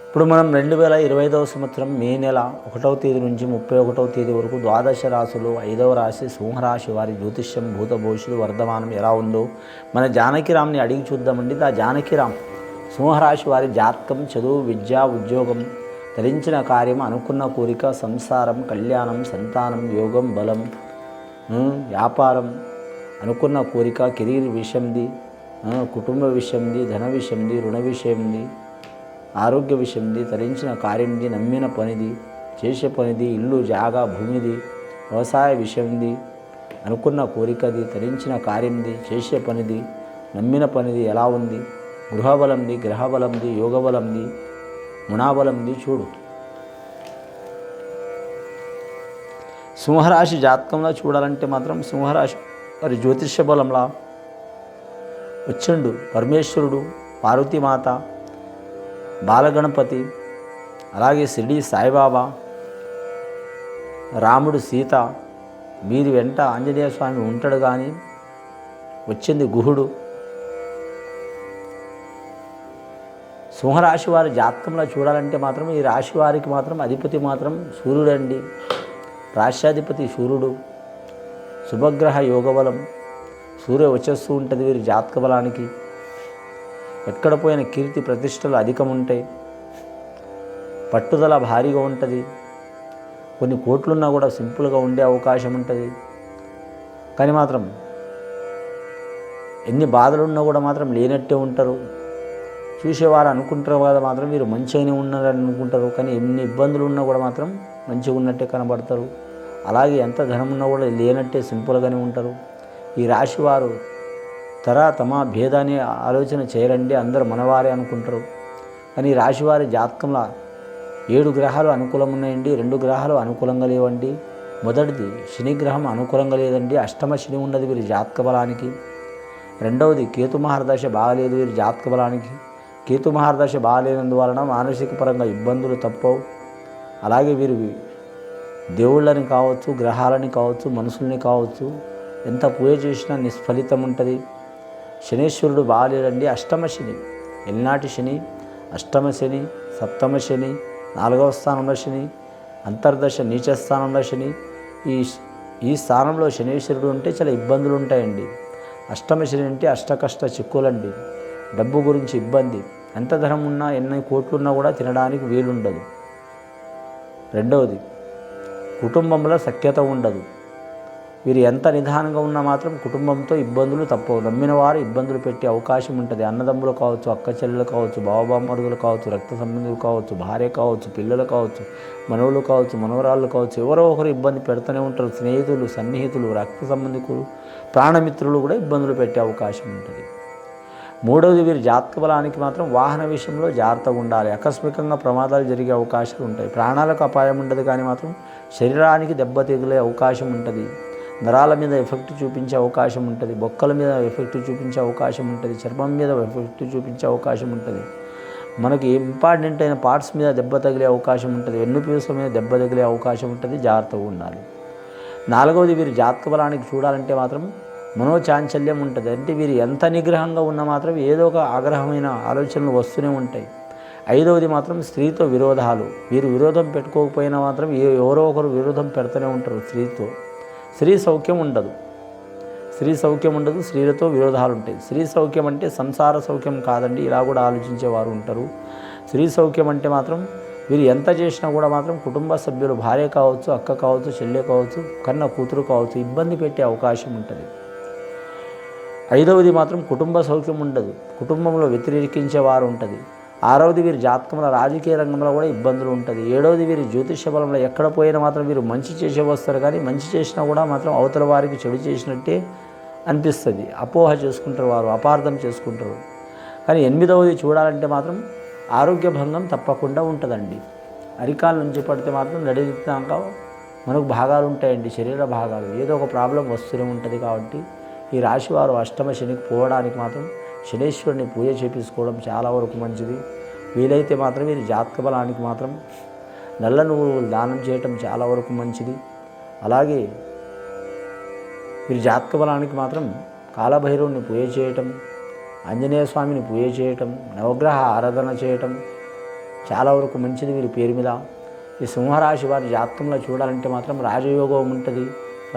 ఇప్పుడు మనం 2025వ సంవత్సరం మే నెల 1వ తేదీ నుంచి 31వ తేదీ వరకు ద్వాదశ రాశులు 5వ రాశి సింహరాశి వారి జ్యోతిష్యం భూత భవిష్యత్తు వర్ధమానం ఎలా ఉందో మన జానకిరామ్ని అడిగి చూద్దామండి. ఆ జానకిరామ్ సింహరాశి వారి జాతకం, చదువు, విద్య, ఉద్యోగం, ధరించిన కార్యం, అనుకున్న కోరిక, సంసారం, కళ్యాణం, సంతానం, యోగం, బలం, వ్యాపారం, అనుకున్న కోరిక, కెరీర్ విషయంది, కుటుంబ విషయంది, ధన విషయంది, రుణ విషయంది, ఆరోగ్య విషయంది, తరించిన కార్యంది, నమ్మిన పనిది, చేసే పనిది, ఇల్లు జాగా భూమిది, వ్యవసాయ విషయంది, అనుకున్న కోరికది, తరించిన కార్యంది, చేసే పనిది, నమ్మిన పనిది ఎలా ఉంది, గృహబలంది, గ్రహబలంది, యోగబలంది, గుణాబలంది చూడు. సింహరాశి జాతకంలో చూడాలంటే మాత్రం సింహరాశి మరి జ్యోతిష్య బలంలా వచ్చిండు పరమేశ్వరుడు, పార్వతీమాత, బాలగణపతి, అలాగే షిరిడి సాయిబాబా, రాముడు, సీత, వీరి వెంట ఆంజనేయ స్వామి ఉంటాడు. కానీ వచ్చింది గుహుడు. సింహరాశి వారి జాతకంలో చూడాలంటే మాత్రం ఈ రాశి వారికి మాత్రం అధిపతి మాత్రం సూర్యుడు అండి. రాష్ట్రాధిపతి సూర్యుడు, శుభగ్రహ యోగబలం, సూర్య వచ్చేస్తూ ఉంటుంది వీరి జాతక బలానికి. ఎక్కడ పోయిన కీర్తి ప్రతిష్టలు అధికం ఉంటాయి, పట్టుదల భారీగా ఉంటుంది, కొన్ని కోట్లున్నా కూడా సింపుల్గా ఉండే అవకాశం ఉంటుంది. కానీ మాత్రం ఎన్ని బాధలున్నా కూడా మాత్రం లేనట్టే ఉంటారు. చూసేవారు అనుకుంటారు కదా మాత్రం వీరు మంచిగానే ఉన్నారని అనుకుంటారు. కానీ ఎన్ని ఇబ్బందులు ఉన్నా కూడా మాత్రం మంచిగా ఉన్నట్టే కనబడతారు. అలాగే ఎంత ధనం ఉన్నా కూడా లేనట్టే సింపుల్గానే ఉంటారు. ఈ రాశి వారు తమ భేదాన్ని ఆలోచన చేయరండి, అందరూ మనవారే అనుకుంటారు. కానీ ఈ రాశివారి జాతకంలో 7 గ్రహాలు అనుకూలంగా ఉన్నాయండి, 2 గ్రహాలు అనుకూలంగా లేవండి. మొదటిది శని గ్రహం అనుకూలంగా లేదండి, అష్టమ శని ఉన్నది వీరి జాతక బలానికి. రెండవది కేతు మహర్దశ బాగలేదు వీరి జాతక బలానికి. కేతు మహర్దశ బాగలేనందువలన మానసిక పరంగా ఇబ్బందులు తప్పవు. అలాగే వీరు దేవుళ్ళని కావచ్చు, గ్రహాలని కావచ్చు, మనుషుల్ని కావచ్చు ఎంత పూజ చేసినా నిష్ఫలితం ఉంటుంది. శనీశ్వరుడు బాగాలేడండి, అష్టమ శని, ఎల్నాటి శని, అష్టమ శని, సప్తమ శని, 4వ స్థానంలో శని, అంతర్దశ నీచ స్థానంలో శని. ఈ స్థానంలో శనీశ్వరుడు ఉంటే చాలా ఇబ్బందులు ఉంటాయండి. అష్టమ శని అంటే అష్టకష్ట చిక్కులండి, డబ్బు గురించి ఇబ్బంది, ఎంత ధనం ఉన్నా ఎన్ని కోట్లున్నా కూడా తినడానికి వీలుండదు. రెండవది కుటుంబంలో సఖ్యత ఉండదు. వీరు ఎంత నిదానంగా ఉన్నా మాత్రం కుటుంబంతో ఇబ్బందులు తప్పవు. నమ్మిన వారు ఇబ్బందులు పెట్టే అవకాశం ఉంటుంది. అన్నదమ్ములు కావచ్చు, అక్క చెల్లెలు కావచ్చు, బావబామ్మరుదులు కావచ్చు, రక్త సంబంధులు కావచ్చు, భార్య కావచ్చు, పిల్లలు కావచ్చు, మనవులు కావచ్చు, మనవరాళ్ళు కావచ్చు, ఎవరో ఒకరు ఇబ్బంది పెడుతూనే ఉంటారు. స్నేహితులు, సన్నిహితులు, రక్త సంబంధికులు, ప్రాణమిత్రులు కూడా ఇబ్బందులు పెట్టే అవకాశం ఉంటుంది. మూడవది వీరి జాతక బలానికి మాత్రం వాహన విషయంలో జాగ్రత్తగా ఉండాలి. ఆకస్మికంగా ప్రమాదాలు జరిగే అవకాశాలు ఉంటాయి. ప్రాణాలకు అపాయం ఉండదు, కానీ మాత్రం శరీరానికి దెబ్బ తగిలే అవకాశం ఉంటుంది. నరాల మీద ఎఫెక్ట్ చూపించే అవకాశం ఉంటుంది. బొక్కల మీద ఎఫెక్ట్ చూపించే అవకాశం ఉంటుంది. చర్మం మీద ఎఫెక్ట్ చూపించే అవకాశం ఉంటుంది. మనకి ఇంపార్టెంట్ అయిన పార్ట్స్ మీద దెబ్బ తగిలే అవకాశం ఉంటుంది. వెన్నుపూస మీద దెబ్బ తగిలే అవకాశం ఉంటుంది. జాగ్రత్తగా ఉండాలి. నాలుగవది వీరి జాతక బలానికి చూడాలంటే మాత్రం మనోచాంచల్యం ఉంటుంది. అంటే వీరు ఎంత నిగ్రహంగా ఉన్నా మాత్రం ఏదో ఒక ఆగ్రహమైన ఆలోచనలు వస్తూనే ఉంటాయి. ఐదవది మాత్రం స్త్రీతో విరోధాలు. వీరు విరోధం పెట్టుకోకపోయినా మాత్రం ఎవరో ఒకరు విరోధం పెడుతూనే ఉంటారు స్త్రీతో. స్త్రీ సౌఖ్యం ఉండదు, స్త్రీలతో విరోధాలు ఉంటాయి. స్త్రీ సౌఖ్యం అంటే సంసార సౌఖ్యం కాదండి, ఇలా కూడా ఆలోచించేవారు ఉంటారు. స్త్రీ సౌఖ్యం అంటే మాత్రం వీరు ఎంత చేసినా కూడా మాత్రం కుటుంబ సభ్యులు, భార్య కావచ్చు, అక్క కావచ్చు, చెల్లె కావచ్చు, కన్న కూతురు కావచ్చు, ఇబ్బంది పెట్టే అవకాశం ఉంటుంది. ఐదవది మాత్రం కుటుంబ సౌఖ్యం ఉండదు, కుటుంబంలో వ్యతిరేకించేవారు ఉంటుంది. ఆరవది వీరి జాతకంలో రాజకీయ రంగంలో కూడా ఇబ్బందులు ఉంటుంది. ఏడవది వీరి జ్యోతిష్య బలంలో ఎక్కడ పోయినా మాత్రం వీరు మంచి చేసే వస్తారు, కానీ మంచి చేసినా కూడా మాత్రం అవతల వారికి చెడు చేసినట్టే అనిపిస్తుంది. అపోహ చేసుకుంటారు, వారు అపార్థం చేసుకుంటారు. కానీ ఎనిమిదవది చూడాలంటే మాత్రం ఆరోగ్య భంగం తప్పకుండా ఉంటుందండి. అరికాల నుంచి పడితే మాత్రం నడిదాక మనకు భాగాలు ఉంటాయండి, శరీర భాగాలు, ఏదో ఒక ప్రాబ్లం వస్తూనే ఉంటుంది. కాబట్టి ఈ రాశివారు అష్టమ శనికి పోవడానికి మాత్రం శనీశ్వరుని పూజ చేపించుకోవడం చాలా వరకు మంచిది. వీలైతే మాత్రం వీరి జాతక బలానికి మాత్రం నల్ల నువ్వులు దానం చేయటం చాలా వరకు మంచిది. అలాగే వీరి జాతక బలానికి మాత్రం కాలభైరవుని పూజ చేయటం, ఆంజనేయ స్వామిని పూజ చేయటం, నవగ్రహ ఆరాధన చేయటం, చాలా వరకు మంచిది వీరి పేరు మీద. ఈ సింహరాశి వారి జాతకంలో చూడాలంటే మాత్రం రాజయోగం ఉంటుంది.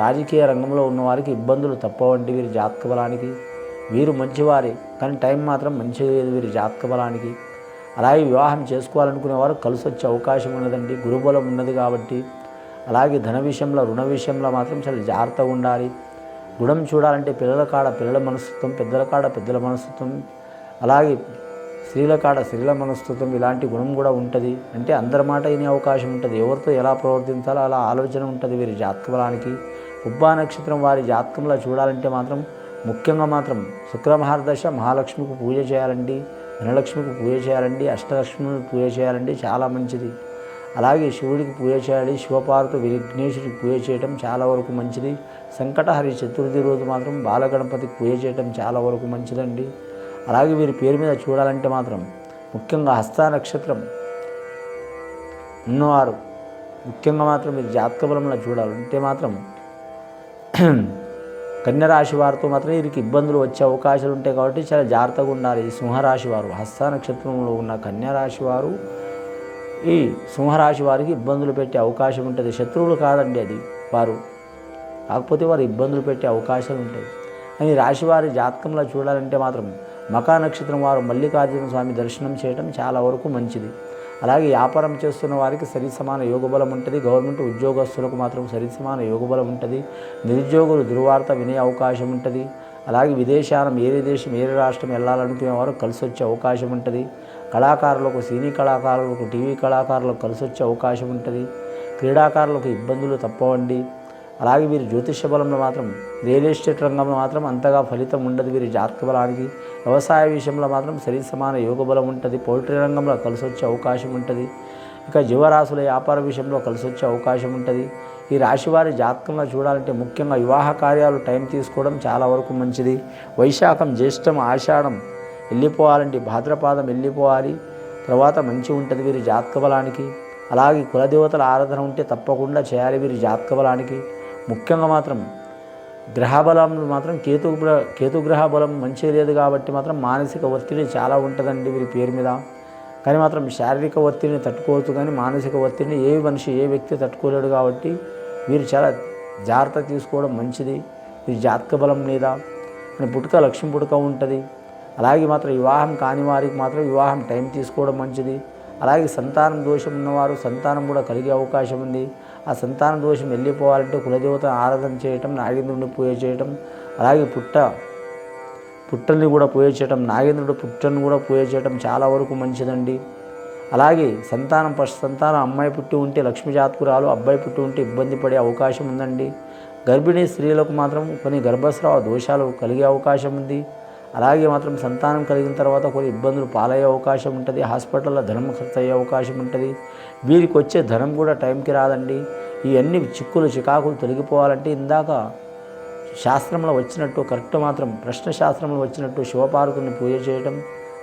రాజకీయ రంగంలో ఉన్నవారికి ఇబ్బందులు తప్పవండి వీరి జాతక బలానికి. వీరు మంచివారే, కానీ టైం మాత్రం మంచిగా లేదు వీరి జాతక బలానికి. అలాగే వివాహం చేసుకోవాలనుకునేవారు కలిసి వచ్చే అవకాశం ఉన్నదండి, గురుబలం ఉన్నది కాబట్టి. అలాగే ధన విషయంలో, రుణ విషయంలో మాత్రం చాలా జాగ్రత్తగా ఉండాలి. గుణం చూడాలంటే పిల్లల కాడ పిల్లల మనస్తత్వం, పెద్దల కాడ పెద్దల మనస్తత్వం, అలాగే స్త్రీల కాడ స్త్రీల మనస్తత్వం, ఇలాంటి గుణం కూడా ఉంటుంది. అంటే అందరి మాట వినే అవకాశం ఉంటుంది. ఎవరితో ఎలా ప్రవర్తించాలో అలా ఆలోచన ఉంటుంది వీరి జాతక బలానికి. ఉబ్బా నక్షత్రం వారి జాతకంలో చూడాలంటే మాత్రం ముఖ్యంగా మాత్రం శుక్రమహారదశ మహాలక్ష్మికి పూజ చేయాలండి, ధనలక్ష్మికి పూజ చేయాలండి, అష్టలక్ష్మికి పూజ చేయాలండి, చాలా మంచిది. అలాగే శివుడికి పూజ చేయాలి, శివపార్వతి విఘ్నేశ్వరికి పూజ చేయడం చాలా వరకు మంచిది. సంకటహరి చతుర్థి రోజు మాత్రం బాలగణపతికి పూజ చేయడం చాలా వరకు మంచిదండి. అలాగే వీరి పేరు మీద చూడాలంటే మాత్రం ముఖ్యంగా హస్త నక్షత్రం ఉన్నవారు ముఖ్యంగా మాత్రం వీరి జాతక బలంలో చూడాలంటే మాత్రం కన్యరాశి వారితో మాత్రం వీరికి ఇబ్బందులు వచ్చే అవకాశాలు ఉంటాయి కాబట్టి చాలా జాగ్రత్తగా ఉండాలి. ఈ సింహరాశి వారు, హస్త నక్షత్రంలో ఉన్న కన్యరాశి వారు ఈ సింహరాశి వారికి ఇబ్బందులు పెట్టే అవకాశం ఉంటుంది. శత్రువులు కాదండి అది వారు, కాకపోతే వారు ఇబ్బందులు పెట్టే అవకాశాలు ఉంటాయి. అని రాశివారి జాతకంలో చూడాలంటే మాత్రం మకా నక్షత్రం వారు మల్లికార్జున స్వామి దర్శనం చేయడం చాలా వరకు మంచిది. అలాగే వ్యాపారం చేస్తున్న వారికి సరి సమాన యోగబలం ఉంటుంది. గవర్నమెంట్ ఉద్యోగస్తులకు మాత్రం సరి సమాన యోగబలం ఉంటుంది. నిరుద్యోగులు దుర్వార్త వినే అవకాశం ఉంటుంది. అలాగే విదేశానం ఏరే దేశం ఏరే రాష్ట్రం వెళ్ళాలనుకునే వారు కలిసి వచ్చే అవకాశం ఉంటుంది. కళాకారులకు, సినీ కళాకారులకు, టీవీ కళాకారులకు కలిసి వచ్చే అవకాశం ఉంటుంది. క్రీడాకారులకు ఇబ్బందులు తప్పవండి. అలాగే వీరి జ్యోతిష బలంలో మాత్రం రియల్ ఎస్టేట్ రంగంలో మాత్రం అంతగా ఫలితం ఉండదు వీరి జాతక బలానికి. వ్యవసాయ విషయంలో మాత్రం సరి సమాన యోగ బలం ఉంటుంది. పౌల్ట్రీ రంగంలో కలిసి వచ్చే అవకాశం ఉంటుంది. ఇక జీవరాశుల వ్యాపార విషయంలో కలిసి వచ్చే అవకాశం ఉంటుంది. ఈ రాశివారి జాతకంలో చూడాలంటే ముఖ్యంగా వివాహ కార్యాలు టైం తీసుకోవడం చాలా వరకు మంచిది. వైశాఖం, జ్యేష్టం, ఆషాఢం వెళ్ళిపోవాలండి, భాద్రపాదం వెళ్ళిపోవాలి, తర్వాత మంచి ఉంటుంది వీరి జాతక బలానికి. అలాగే కులదేవతల ఆరాధన ఉంటే తప్పకుండా చేయాలి వీరి జాతక బలానికి. ముఖ్యంగా మాత్రం గ్రహబలం మాత్రం కేతుగ్రహ బలం మంచిగా లేదు కాబట్టి మాత్రం మానసిక ఒత్తిడి చాలా ఉంటుందండి వీరి పేరు మీద. కానీ మాత్రం శారీరక ఒత్తిడిని తట్టుకోవచ్చు, కానీ మానసిక ఒత్తిడిని ఏ వ్యక్తి తట్టుకోలేడు కాబట్టి వీరు చాలా జాగ్రత్త తీసుకోవడం మంచిది వీరి జాతక బలం మీద. అని పుట్టుక లక్ష్మి పుట్టుక ఉంటుంది. అలాగే మాత్రం వివాహం కాని వారికి మాత్రం వివాహం టైం తీసుకోవడం మంచిది. అలాగే సంతానం దోషం ఉన్నవారు సంతానం కూడా కలిగే అవకాశం ఉంది. ఆ సంతాన దోషం వెళ్ళిపోవాలంటే కులదేవత ఆరాధన చేయటం, నాగేంద్రుడిని పూజ చేయటం, అలాగే పుట్టల్ని కూడా పూజ చేయటం, నాగేంద్రుడి పుట్టను కూడా పూజ చేయటం చాలా వరకు మంచిదండి. అలాగే సంతానం అమ్మాయి పుట్టి ఉంటే లక్ష్మీ జాతకురాలు, అబ్బాయి పుట్టి ఉంటే ఇబ్బంది పడే అవకాశం ఉందండి. గర్భిణీ స్త్రీలకు మాత్రం కొన్ని గర్భస్రావ దోషాలు కలిగే అవకాశం ఉంది. అలాగే మాత్రం సంతానం కలిగిన తర్వాత కొన్ని ఇబ్బందులు పాలయ్యే అవకాశం ఉంటుంది. హాస్పిటల్లో ధనం ఖర్చు అయ్యే అవకాశం ఉంటుంది. వీరికి వచ్చే ధనం కూడా టైంకి రాదండి. ఇవన్నీ చికాకులు తొలగిపోవాలంటే ఇందాక శాస్త్రంలో వచ్చినట్టు కరెక్ట్ మాత్రం ప్రశ్న శాస్త్రంలో వచ్చినట్టు శివపార్వతుని పూజ చేయటం,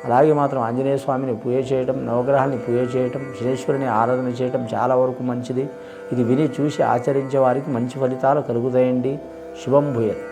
అలాగే మాత్రం ఆంజనేయ స్వామిని పూజ చేయటం, నవగ్రహాన్ని పూజ చేయటం, శనేశ్వరుని ఆరాధన చేయటం చాలా వరకు మంచిది. ఇది విని చూసి ఆచరించే వారికి మంచి ఫలితాలు కలుగుతాయండి. శుభం భూయత్.